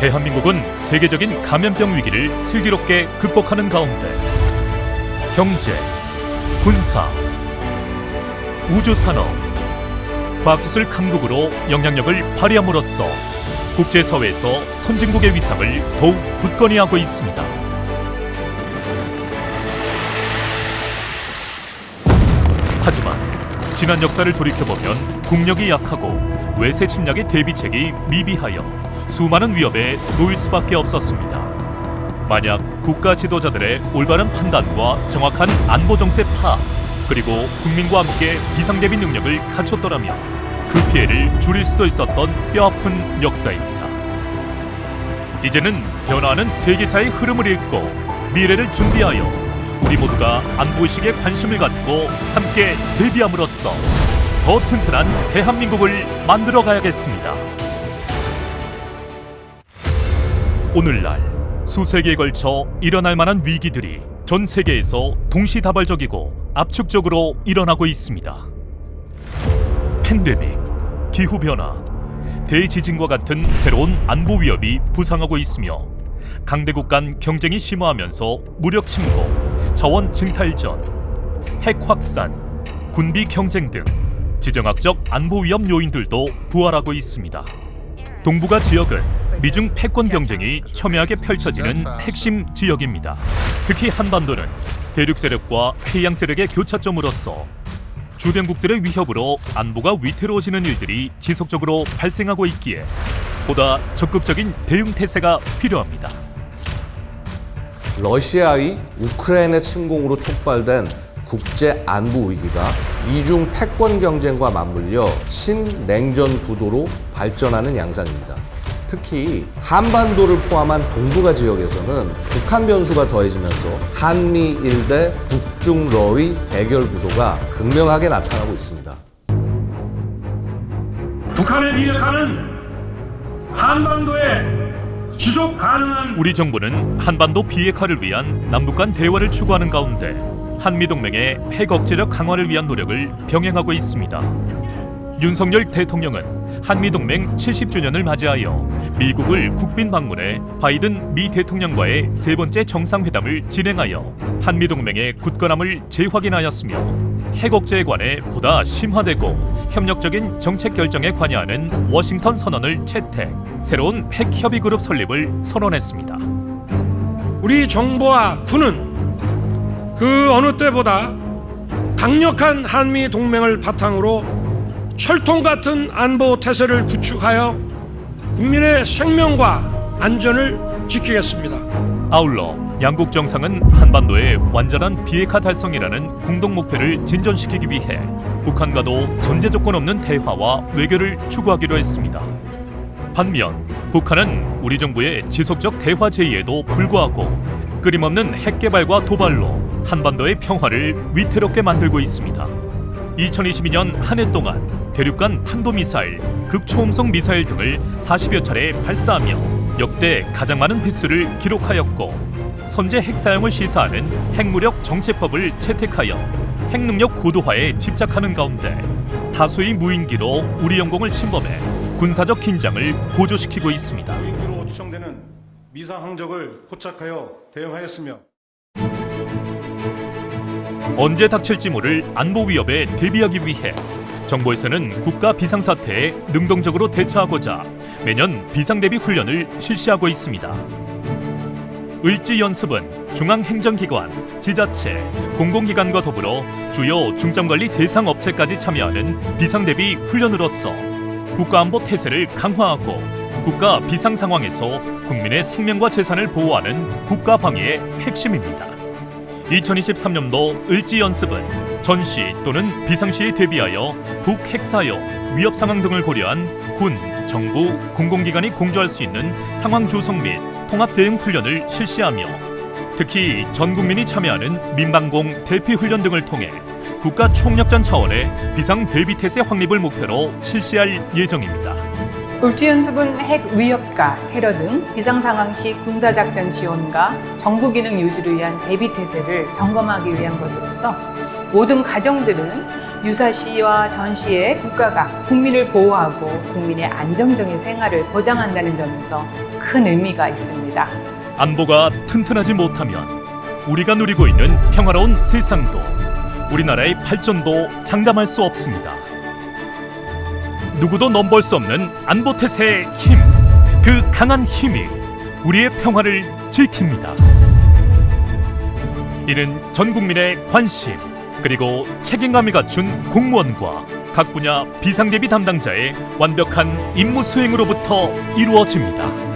대한민국은 세계적인 감염병 위기를 슬기롭게 극복하는 가운데 경제, 군사, 우주산업, 과학기술 강국으로 영향력을 발휘함으로써 국제사회에서 선진국의 위상을 더욱 굳건히 하고 있습니다. 하지만 지난 역사를 돌이켜보면 국력이 약하고 외세 침략의 대비책이 미비하여 수많은 위협에 놓일 수밖에 없었습니다. 만약 국가 지도자들의 올바른 판단과 정확한 안보 정세 파악, 그리고 국민과 함께 비상대비 능력을 갖췄더라면 그 피해를 줄일 수도 있었던 뼈아픈 역사입니다. 이제는 변화하는 세계사의 흐름을 읽고 미래를 준비하여 우리 모두가 안보의식에 관심을 갖고 함께 대비함으로써 더 튼튼한 대한민국을 만들어 가야겠습니다. 오늘날 수세기에 걸쳐 일어날 만한 위기들이 전 세계에서 동시다발적이고 압축적으로 일어나고 있습니다. 팬데믹, 기후변화, 대지진과 같은 새로운 안보 위협이 부상하고 있으며 강대국 간 경쟁이 심화하면서 무력 침공, 자원 증탈전, 핵 확산, 군비 경쟁 등 지정학적 안보 위험 요인들도 부활하고 있습니다. 동북아 지역은 미중 패권 경쟁이 첨예하게 펼쳐지는 핵심 지역입니다. 특히 한반도는 대륙 세력과 해양 세력의 교차점으로서 주변국들의 위협으로 안보가 위태로워지는 일들이 지속적으로 발생하고 있기에 보다 적극적인 대응 태세가 필요합니다. 러시아의 우크라이나 침공으로 촉발된 국제 안보 위기가 이중 패권 경쟁과 맞물려 신냉전 구도로 발전하는 양상입니다. 특히 한반도를 포함한 동북아 지역에서는 북한 변수가 더해지면서 한미일 대 북중러의 대결 구도가 극명하게 나타나고 있습니다. 북한을 비핵화는 한반도에 지속 가능한 우리 정부는 한반도 비핵화를 위한 남북 간 대화를 추구하는 가운데 한미동맹의 핵 억제력 강화를 위한 노력을 병행하고 있습니다. 윤석열 대통령은 한미동맹 70주년을 맞이하여 미국을 국빈 방문해 바이든 미 대통령과의 세 번째 정상회담을 진행하여 한미동맹의 굳건함을 재확인하였으며 핵 억제에 관해 보다 심화되고 협력적인 정책 결정에 관여하는 워싱턴 선언을 채택, 새로운 핵 협의 그룹 설립을 선언했습니다. 우리 정부와 군은 그 어느 때보다 강력한 한미 동맹을 바탕으로 철통 같은 안보 태세를 구축하여 국민의 생명과 안전을 지키겠습니다. 아울러 양국 정상은 한반도의 완전한 비핵화 달성이라는 공동 목표를 진전시키기 위해 북한과도 전제 조건 없는 대화와 외교를 추구하기로 했습니다. 반면 북한은 우리 정부의 지속적 대화 제의에도 불구하고 끊임없는 핵 개발과 도발로 한반도의 평화를 위태롭게 만들고 있습니다. 2022년 한 해 동안 대륙 간 탄도미사일, 극초음속 미사일 등을 40여 차례 발사하며 역대 가장 많은 횟수를 기록하였고 선제 핵 사용을 시사하는 핵무력 정체법을 채택하여 핵능력 고도화에 집착하는 가운데 다수의 무인기로 우리 영공을 침범해 군사적 긴장을 고조시키고 있습니다. 무인기로 추정되는 미사 항적을 포착하여 대응하였으며 언제 닥칠지 모를 안보 위협에 대비하기 위해 정부에서는 국가 비상사태에 능동적으로 대처하고자 매년 비상대비 훈련을 실시하고 있습니다. 을지연습은 중앙행정기관, 지자체, 공공기관과 더불어 주요 중점관리 대상 업체까지 참여하는 비상대비 훈련으로서 국가안보 태세를 강화하고 국가 비상 상황에서 국민의 생명과 재산을 보호하는 국가방위의 핵심입니다. 2023년도 을지연습은 전시 또는 비상시에 대비하여 북핵사용, 위협 상황 등을 고려한 군, 정부, 공공기관이 공조할 수 있는 상황 조성 및 통합 대응 훈련을 실시하며 특히 전 국민이 참여하는 민방공 대피 훈련 등을 통해 국가 총력전 차원의 비상 대비 태세 확립을 목표로 실시할 예정입니다. 을지연습은 핵 위협과 테러 등 비상상황 시 군사작전 지원과 정부 기능 유지를 위한 대비 태세를 점검하기 위한 것으로서 모든 가정들은 유사시와 전시에 국가가 국민을 보호하고 국민의 안정적인 생활을 보장한다는 점에서 큰 의미가 있습니다. 안보가 튼튼하지 못하면 우리가 누리고 있는 평화로운 세상도 우리나라의 발전도 장담할 수 없습니다. 누구도 넘볼 수 없는 안보 태세의 힘, 그 강한 힘이 우리의 평화를 지킵니다. 이는 전 국민의 관심 그리고 책임감이 갖춘 공무원과 각 분야 비상대비 담당자의 완벽한 임무 수행으로부터 이루어집니다.